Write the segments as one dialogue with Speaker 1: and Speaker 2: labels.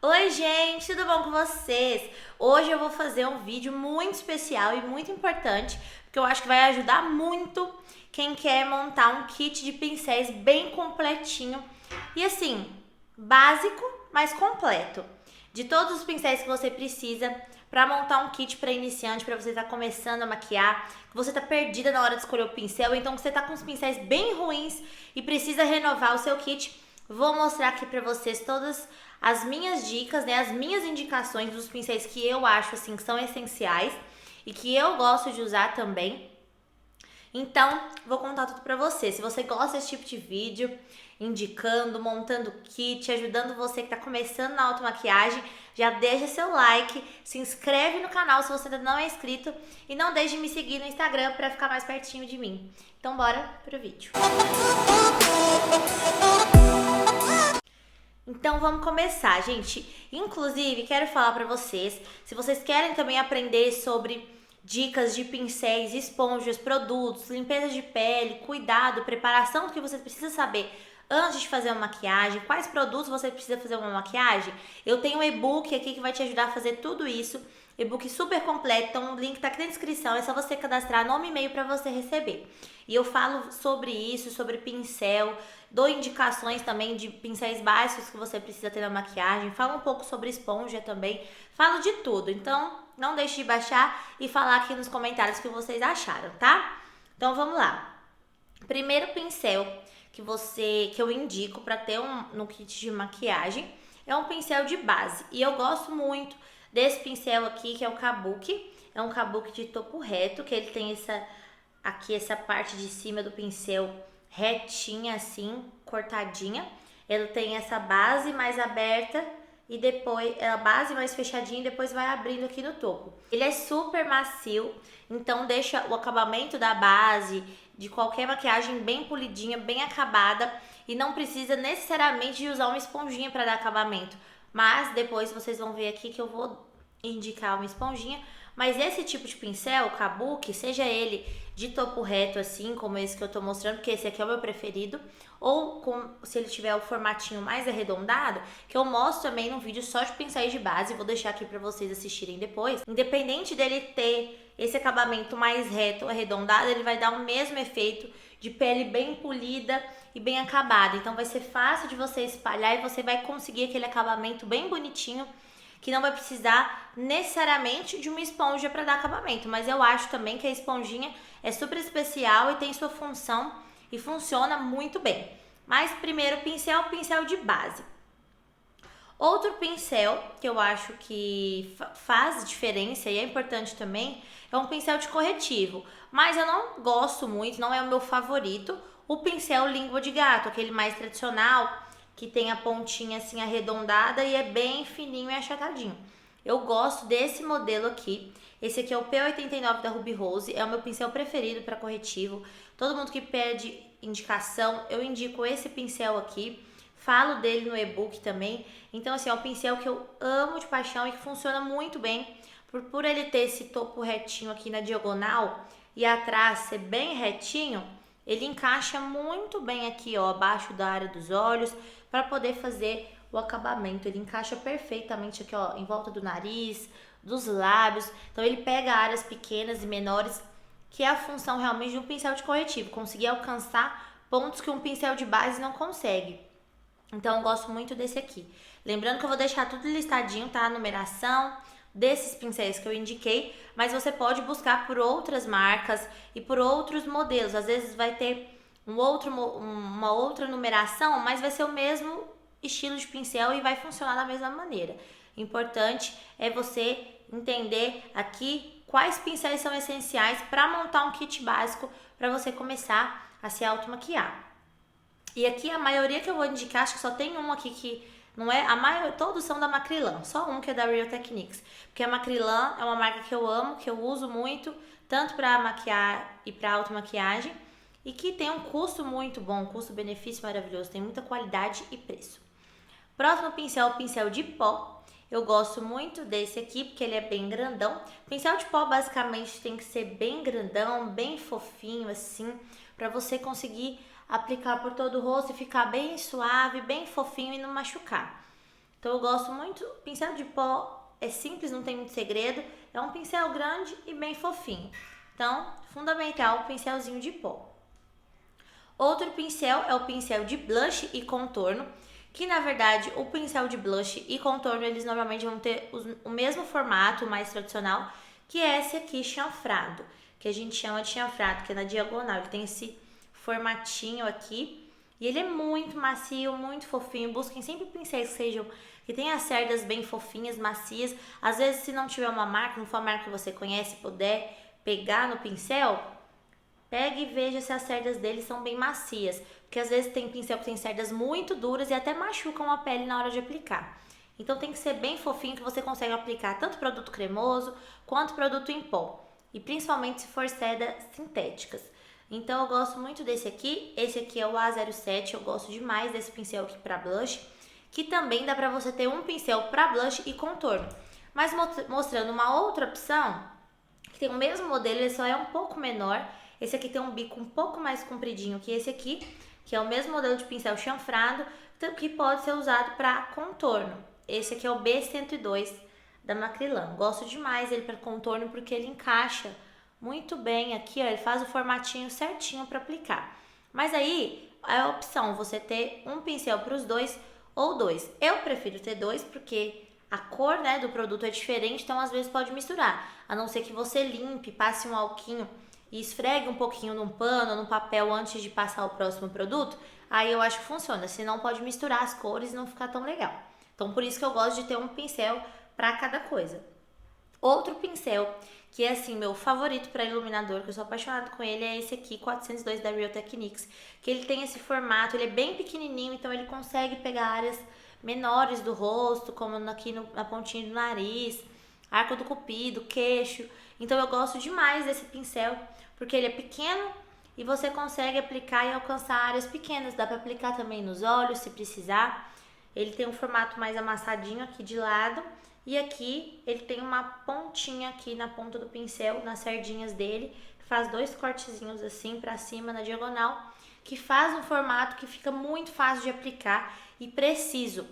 Speaker 1: Oi gente, tudo bom com vocês? Hoje eu vou fazer um vídeo muito especial e muito importante, porque eu acho que vai ajudar muito quem quer montar um kit de pincéis bem completinho e assim, básico, mas completo. De todos os pincéis que você precisa para montar um kit para iniciante, para você estar começando a maquiar, que você tá perdida na hora de escolher o pincel, então que você tá com os pincéis bem ruins e precisa renovar o seu kit. Vou mostrar aqui para vocês todas as minhas dicas, né, as minhas indicações dos pincéis que eu acho assim que são essenciais e que eu gosto de usar também. Então, vou contar tudo pra você. Se você gosta desse tipo de vídeo, indicando, montando kit, ajudando você que tá começando na automaquiagem, já deixa seu like, se inscreve no canal se você ainda não é inscrito e não deixe de me seguir no Instagram pra ficar mais pertinho de mim. Então, bora pro vídeo. Então vamos começar, gente. Inclusive, quero falar pra vocês, se vocês querem também aprender sobre dicas de pincéis, esponjas, produtos, limpeza de pele, cuidado, preparação que você precisa saber antes de fazer uma maquiagem, quais produtos você precisa fazer uma maquiagem, eu tenho um e-book aqui que vai te ajudar a fazer tudo isso. E-book super completo, então o link tá aqui na descrição, é só você cadastrar nome e e-mail para você receber. E eu falo sobre isso, sobre pincel, dou indicações também de pincéis básicos que você precisa ter na maquiagem, falo um pouco sobre esponja também, falo de tudo. Então, não deixe de baixar e falar aqui nos comentários o que vocês acharam, tá? Então, vamos lá. Primeiro pincel que eu indico para ter no kit de maquiagem é um pincel de base. E eu gosto muito desse pincel aqui, que é o Kabuki. É um Kabuki de topo reto, que ele tem essa parte de cima do pincel retinha assim, cortadinha. Ele tem essa base mais aberta e depois a base mais fechadinha e depois vai abrindo aqui no topo. Ele é super macio, então deixa o acabamento da base de qualquer maquiagem bem polidinha, bem acabada e não precisa necessariamente de usar uma esponjinha para dar acabamento. Mas depois vocês vão ver aqui que eu vou indicar uma esponjinha. Mas esse tipo de pincel, o Kabuki, seja ele de topo reto assim, como esse que eu tô mostrando, porque esse aqui é o meu preferido, ou se ele tiver o formatinho mais arredondado, que eu mostro também num vídeo só de pincéis de base, vou deixar aqui pra vocês assistirem depois. Independente dele ter esse acabamento mais reto, arredondado, ele vai dar o mesmo efeito de pele bem polida e bem acabada. Então vai ser fácil de você espalhar e você vai conseguir aquele acabamento bem bonitinho, que não vai precisar necessariamente de uma esponja para dar acabamento, mas eu acho também que a esponjinha é super especial e tem sua função e funciona muito bem. Mas primeiro pincel de base. Outro pincel que eu acho que faz diferença e é importante também é um pincel de corretivo, mas eu não gosto muito, não é o meu favorito, o pincel língua de gato, aquele mais tradicional, que tem a pontinha assim arredondada e é bem fininho e achatadinho. Eu gosto desse modelo aqui. Esse aqui é o P89 da Ruby Rose, é o meu pincel preferido para corretivo. Todo mundo que pede indicação, eu indico esse pincel aqui. Falo dele no e-book também. Então assim, é um pincel que eu amo de paixão e que funciona muito bem. Por ele ter esse topo retinho aqui na diagonal e atrás ser bem retinho, ele encaixa muito bem aqui, ó, abaixo da área dos olhos, para poder fazer o acabamento. Ele encaixa perfeitamente aqui, ó, em volta do nariz, dos lábios. Então ele pega áreas pequenas e menores, que é a função realmente de um pincel de corretivo, conseguir alcançar pontos que um pincel de base não consegue. Então eu gosto muito desse aqui. Lembrando que eu vou deixar tudo listadinho, tá? A numeração desses pincéis que eu indiquei, mas você pode buscar por outras marcas e por outros modelos. Às vezes vai ter uma outra numeração, mas vai ser o mesmo estilo de pincel e vai funcionar da mesma maneira. Importante é você entender aqui quais pincéis são essenciais para montar um kit básico para você começar a se automaquiar. E aqui a maioria que eu vou indicar, acho que só tem um aqui que não é, todos são da Macrylan, só um que é da Real Techniques, porque a Macrylan é uma marca que eu amo, que eu uso muito, tanto para maquiar e para automaquiagem, e que tem um custo muito bom, um custo-benefício maravilhoso, tem muita qualidade e preço. Próximo pincel, o pincel de pó. Eu gosto muito desse aqui, porque ele é bem grandão. Pincel de pó basicamente tem que ser bem grandão, bem fofinho assim, para você conseguir aplicar por todo o rosto e ficar bem suave, bem fofinho e não machucar. Então eu gosto muito. Pincel de pó é simples, não tem muito segredo. É um pincel grande e bem fofinho. Então, fundamental, pincelzinho de pó. Outro pincel é o pincel de blush e contorno, que na verdade o pincel de blush e contorno eles normalmente vão ter o mesmo formato, mais tradicional, que é esse aqui chanfrado, que a gente chama de chanfrado, que é na diagonal. Ele tem esse formatinho aqui e ele é muito macio, muito fofinho. Busquem sempre pincéis que tenham as cerdas bem fofinhas, macias. Às vezes, se não tiver uma marca, não for uma marca que você conhece, puder pegar no pincel, pegue e veja se as cerdas dele são bem macias, porque às vezes tem pincel que tem cerdas muito duras e até machucam a pele na hora de aplicar. Então tem que ser bem fofinho que você consegue aplicar tanto produto cremoso quanto produto em pó, e principalmente se for cerdas sintéticas. Então eu gosto muito desse aqui. Esse aqui é o A07, eu gosto demais desse pincel aqui para blush, que também dá para você ter um pincel para blush e contorno. Mas mostrando uma outra opção, que tem o mesmo modelo, ele só é um pouco menor. Esse aqui tem um bico um pouco mais compridinho que esse aqui, que é o mesmo modelo de pincel chanfrado, que pode ser usado para contorno. Esse aqui é o B102 da Macrylan. Gosto demais dele para contorno porque ele encaixa muito bem aqui, ó, ele faz o formatinho certinho para aplicar. Mas aí é a opção você ter um pincel para os dois ou dois. Eu prefiro ter dois porque a cor, né, do produto é diferente, então às vezes pode misturar. A não ser que você limpe, passe um alquinho e esfregue um pouquinho num pano ou num papel antes de passar o próximo produto, aí eu acho que funciona. Senão pode misturar as cores e não ficar tão legal. Então por isso que eu gosto de ter um pincel para cada coisa. Outro pincel que é assim meu favorito para iluminador, que eu sou apaixonada com ele, é esse aqui, 402 da Real Techniques, que ele tem esse formato, ele é bem pequenininho, então ele consegue pegar áreas menores do rosto, como aqui na pontinha do nariz, arco do cupido, queixo. Então eu gosto demais desse pincel, porque ele é pequeno e você consegue aplicar e alcançar áreas pequenas. Dá para aplicar também nos olhos, se precisar. Ele tem um formato mais amassadinho aqui de lado. E aqui ele tem uma pontinha aqui na ponta do pincel, nas sardinhas dele. Faz dois cortezinhos assim para cima na diagonal, que faz um formato que fica muito fácil de aplicar e preciso.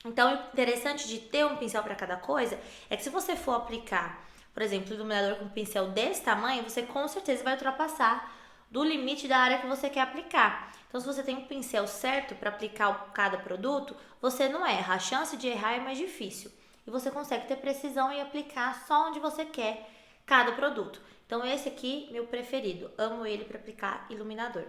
Speaker 1: Então, o interessante de ter um pincel para cada coisa é que se você for aplicar, por exemplo, iluminador com um pincel desse tamanho, você com certeza vai ultrapassar do limite da área que você quer aplicar. Então, se você tem um pincel certo para aplicar cada produto, você não erra. A chance de errar é mais difícil. E você consegue ter precisão e aplicar só onde você quer cada produto. Então, esse aqui, meu preferido. Amo ele para aplicar iluminador.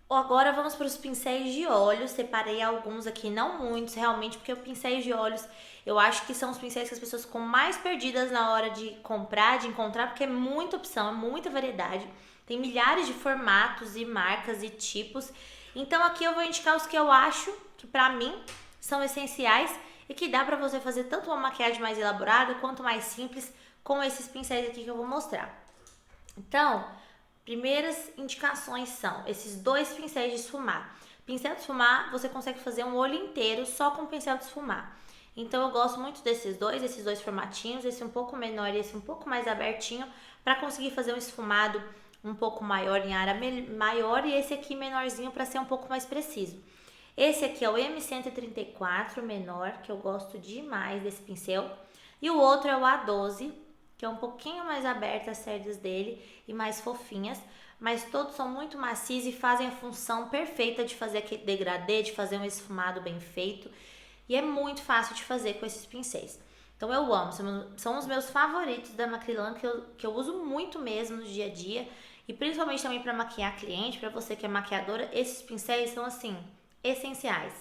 Speaker 1: Agora vamos para os pincéis de olhos. Separei alguns aqui, não muitos realmente, porque os pincéis de olhos eu acho que são os pincéis que as pessoas ficam mais perdidas na hora de comprar, de encontrar, porque é muita opção, é muita variedade. Tem milhares de formatos e marcas e tipos. Então aqui eu vou indicar os que eu acho que pra mim são essenciais e que dá pra você fazer tanto uma maquiagem mais elaborada quanto mais simples com esses pincéis aqui que eu vou mostrar. Então, primeiras indicações são esses dois pincéis de esfumar. Pincel de esfumar, você consegue fazer um olho inteiro só com pincel de esfumar. Então eu gosto muito esses dois formatinhos, esse um pouco menor e esse um pouco mais abertinho, para conseguir fazer um esfumado um pouco maior em área maior, e esse aqui menorzinho para ser um pouco mais preciso. Esse aqui é o M134 menor, que eu gosto demais desse pincel, e o outro é o A12, que é um pouquinho mais aberta as cerdas dele e mais fofinhas, mas todos são muito macios e fazem a função perfeita de fazer aquele degradê, de fazer um esfumado bem feito, e é muito fácil de fazer com esses pincéis. Então eu amo, são os meus favoritos da Macrylan, que eu uso muito mesmo no dia a dia, e principalmente também para maquiar cliente, para você que é maquiadora, esses pincéis são assim, essenciais.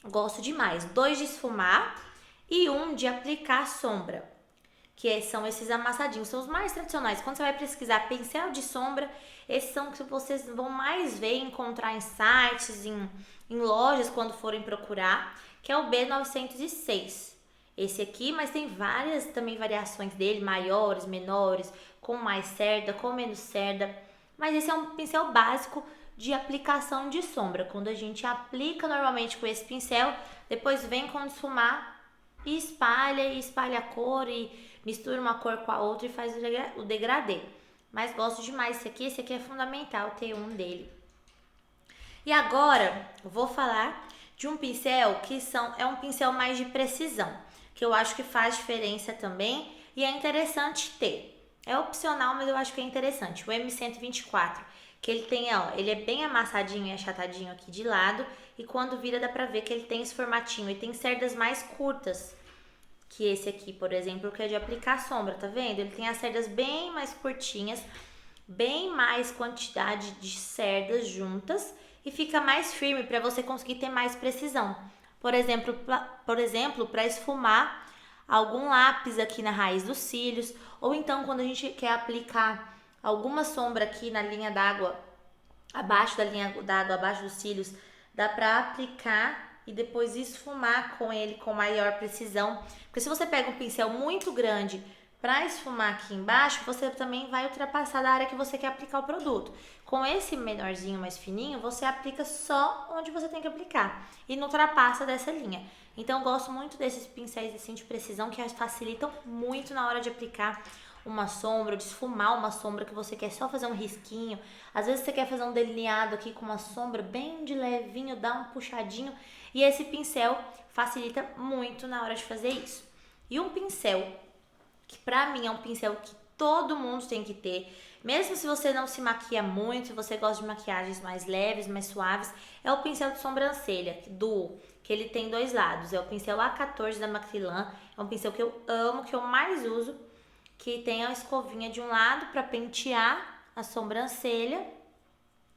Speaker 1: Gosto demais, dois de esfumar e um de aplicar sombra, que são esses amassadinhos, são os mais tradicionais. Quando você vai pesquisar pincel de sombra, esses são que vocês vão mais ver, encontrar em sites, em lojas quando forem procurar, que é o B906. Esse aqui, mas tem várias também variações dele, maiores, menores, com mais cerda, com menos cerda. Mas esse é um pincel básico de aplicação de sombra. Quando a gente aplica normalmente com esse pincel, depois vem com o esfumar e espalha a cor e mistura uma cor com a outra e faz o degradê. Mas gosto demais esse aqui é fundamental ter um dele. E agora eu vou falar de um pincel é um pincel mais de precisão, que eu acho que faz diferença também e é interessante ter. É opcional, mas eu acho que é interessante. O M124, que ele tem, ó, ele é bem amassadinho e achatadinho aqui de lado, e quando vira dá pra ver que ele tem esse formatinho e tem cerdas mais curtas que esse aqui, por exemplo, que é de aplicar sombra, tá vendo? Ele tem as cerdas bem mais curtinhas, bem mais quantidade de cerdas juntas e fica mais firme para você conseguir ter mais precisão. Por exemplo, para esfumar algum lápis aqui na raiz dos cílios, ou então quando a gente quer aplicar alguma sombra aqui na linha d'água, abaixo da linha d'água, abaixo dos cílios, dá para aplicar e depois esfumar com ele com maior precisão. Porque se você pega um pincel muito grande para esfumar aqui embaixo, você também vai ultrapassar da área que você quer aplicar o produto. Com esse menorzinho, mais fininho, você aplica só onde você tem que aplicar e não ultrapassa dessa linha. Então eu gosto muito desses pincéis assim de precisão que facilitam muito na hora de aplicar uma sombra, de esfumar uma sombra que você quer só fazer um risquinho. Às vezes você quer fazer um delineado aqui com uma sombra bem de levinho, dar um puxadinho, e esse pincel facilita muito na hora de fazer isso. E um pincel que pra mim é um pincel que todo mundo tem que ter, mesmo se você não se maquia muito, se você gosta de maquiagens mais leves, mais suaves, é o pincel de sobrancelha, que ele tem dois lados. É o pincel A14 da Macrylan, é um pincel que eu amo, que eu mais uso, que tem a escovinha de um lado para pentear a sobrancelha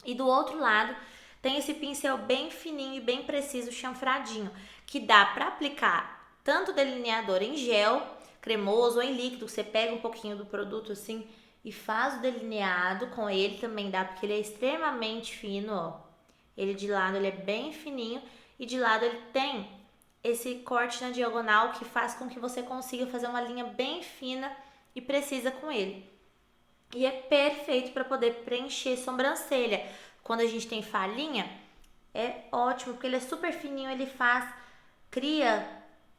Speaker 1: e do outro lado tem esse pincel bem fininho e bem preciso, chanfradinho, que dá para aplicar tanto delineador em gel, cremoso ou em líquido. Você pega um pouquinho do produto assim e faz o delineado com ele, também dá, porque ele é extremamente fino, ó. Ele de lado ele é bem fininho e de lado ele tem esse corte na diagonal que faz com que você consiga fazer uma linha bem fina e precisa com ele. E é perfeito para poder preencher sobrancelha. Quando a gente tem falhinha, é ótimo, porque ele é super fininho, ele cria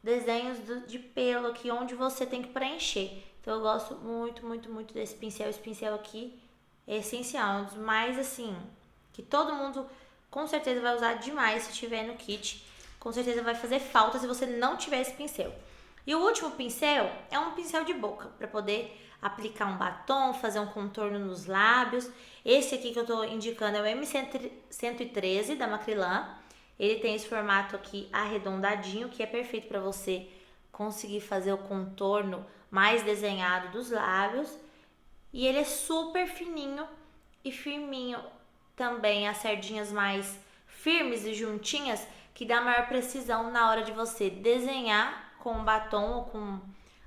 Speaker 1: desenhos de pelo aqui onde você tem que preencher. Então eu gosto muito, muito, muito desse pincel. Esse pincel aqui é essencial, é um dos mais assim, que todo mundo com certeza vai usar demais se tiver no kit. Com certeza vai fazer falta se você não tiver esse pincel. E o último pincel é um pincel de boca, para poder aplicar um batom, fazer um contorno nos lábios. Esse aqui que eu tô indicando é o M113 da Macrylan. Ele tem esse formato aqui arredondadinho, que é perfeito para você conseguir fazer o contorno mais desenhado dos lábios. E ele é super fininho e firminho também, as cerdinhas mais firmes e juntinhas, que dá maior precisão na hora de você desenhar com um batom ou com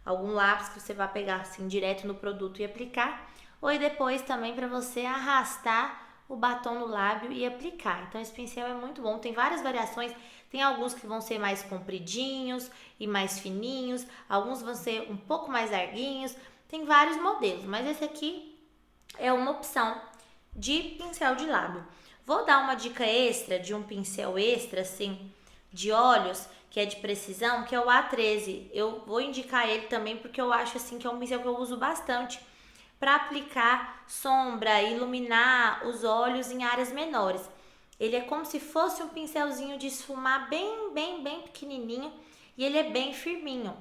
Speaker 1: algum lápis que você vai pegar assim direto no produto e aplicar, ou depois também para você arrastar o batom no lábio e aplicar. Então esse pincel é muito bom, tem várias variações, tem alguns que vão ser mais compridinhos e mais fininhos, alguns vão ser um pouco mais larguinhos, tem vários modelos, mas esse aqui é uma opção de pincel de lábio. Vou dar uma dica extra de um pincel extra assim de olhos, que é de precisão, que é o A13. Eu vou indicar ele também porque eu acho assim que é um pincel que eu uso bastante para aplicar sombra, iluminar os olhos em áreas menores. Ele é como se fosse um pincelzinho de esfumar bem, bem, bem pequenininho e ele é bem firminho.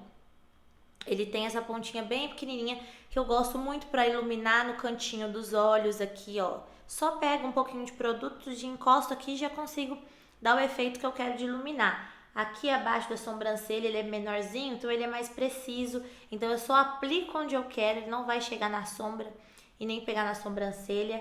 Speaker 1: Ele tem essa pontinha bem pequenininha que eu gosto muito para iluminar no cantinho dos olhos aqui, ó. Só pego um pouquinho de produto, de encosto aqui e já consigo dar o efeito que eu quero de iluminar. Aqui abaixo da sobrancelha ele é menorzinho, então ele é mais preciso. Então eu só aplico onde eu quero, ele não vai chegar na sombra e nem pegar na sobrancelha.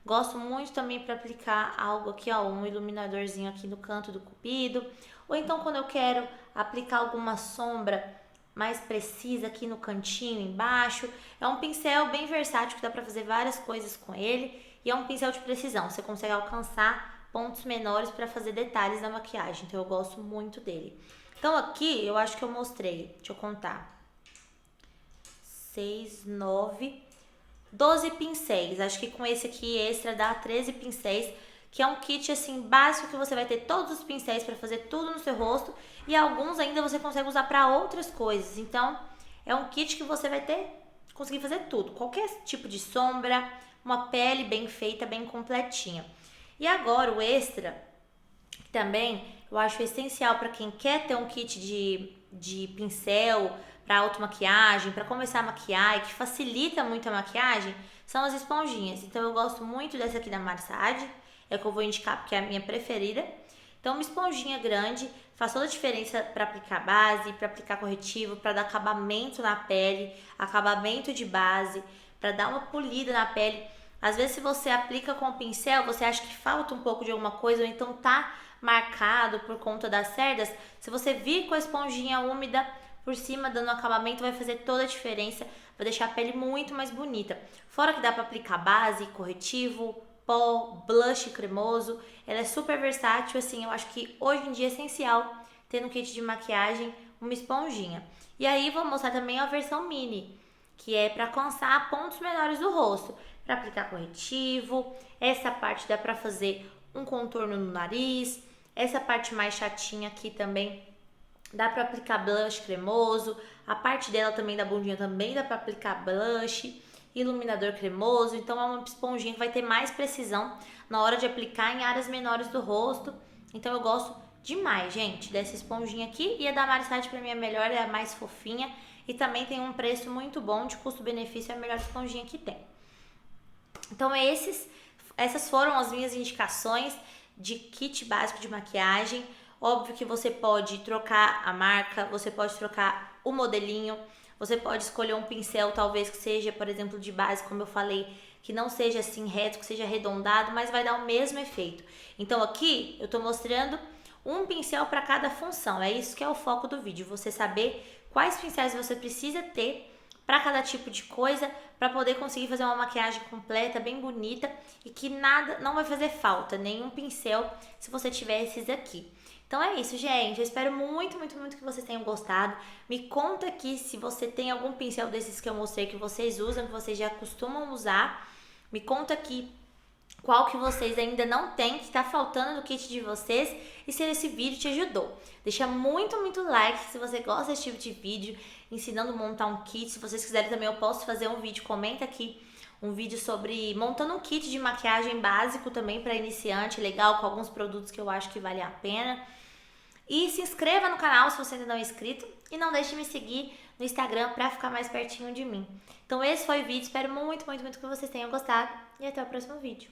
Speaker 1: Gosto muito também para aplicar algo aqui, ó, um iluminadorzinho aqui no canto do cupido. Ou então quando eu quero aplicar alguma sombra mais precisa aqui no cantinho embaixo. É um pincel bem versátil que dá para fazer várias coisas com ele. E é um pincel de precisão, você consegue alcançar pontos menores para fazer detalhes na maquiagem, então eu gosto muito dele. Então aqui eu acho que eu mostrei, deixa eu contar, 6, 9, 12 pincéis. Acho que com esse aqui extra dá 13 pincéis, que é um kit assim básico que você vai ter todos os pincéis para fazer tudo no seu rosto e alguns ainda você consegue usar para outras coisas. Então é um kit que você vai conseguir fazer tudo, qualquer tipo de sombra, uma pele bem feita, bem completinha. E agora o extra, Também eu acho essencial para quem quer ter um kit de pincel para automaquiagem, para começar a maquiar e que facilita muito a maquiagem, são as esponjinhas. Então eu gosto muito dessa aqui da Marsad, é a que eu vou indicar porque é a minha preferida. Então uma esponjinha grande faz toda a diferença para aplicar base, para aplicar corretivo, para dar acabamento na pele, acabamento de base, para dar uma polida na pele. Às vezes se você aplica com o pincel, você acha que falta um pouco de alguma coisa ou então tá marcado por conta das cerdas. Se você vir com a esponjinha úmida por cima dando acabamento, vai fazer toda a diferença, vai deixar a pele muito mais bonita. Fora que dá para aplicar base, corretivo, pó, blush cremoso, ela é super versátil, assim, eu acho que hoje em dia é essencial ter no kit de maquiagem uma esponjinha. E aí vou mostrar também a versão mini, que é para alcançar pontos menores do rosto, para aplicar corretivo, essa parte dá para fazer um contorno no nariz, essa parte mais chatinha aqui também dá para aplicar blush cremoso, a parte dela também da bundinha também dá para aplicar blush, iluminador cremoso, então é uma esponjinha que vai ter mais precisão na hora de aplicar em áreas menores do rosto. Então eu gosto demais, gente, dessa esponjinha aqui, e a da Marsad para mim é melhor, é a mais fofinha e também tem um preço muito bom, de custo-benefício é a melhor esponjinha que tem. Então essas foram as minhas indicações de kit básico de maquiagem. Óbvio que você pode trocar a marca, você pode trocar o modelinho, você pode escolher um pincel talvez que seja, por exemplo, de base, como eu falei, que não seja assim reto, que seja arredondado, mas vai dar o mesmo efeito. Então aqui eu tô mostrando um pincel para cada função, é isso que é o foco do vídeo, você saber quais pincéis você precisa ter para cada tipo de coisa, para poder conseguir fazer uma maquiagem completa, bem bonita e que nada, não vai fazer falta, nenhum pincel se você tiver esses aqui. Então é isso, gente. Eu espero muito, muito, muito que vocês tenham gostado. Me conta aqui se você tem algum pincel desses que eu mostrei que vocês usam, que vocês já costumam usar. Me conta aqui qual que vocês ainda não têm, que está faltando no kit de vocês e se esse vídeo te ajudou. Deixa muito, muito like se você gosta desse tipo de vídeo, ensinando a montar um kit. Se vocês quiserem também eu posso fazer um vídeo, comenta aqui um vídeo sobre montando um kit de maquiagem básico também para iniciante, legal, com alguns produtos que eu acho que vale a pena. E se inscreva no canal se você ainda não é inscrito e não deixe de me seguir no Instagram para ficar mais pertinho de mim. Então esse foi o vídeo, espero muito, muito, muito que vocês tenham gostado e até o próximo vídeo.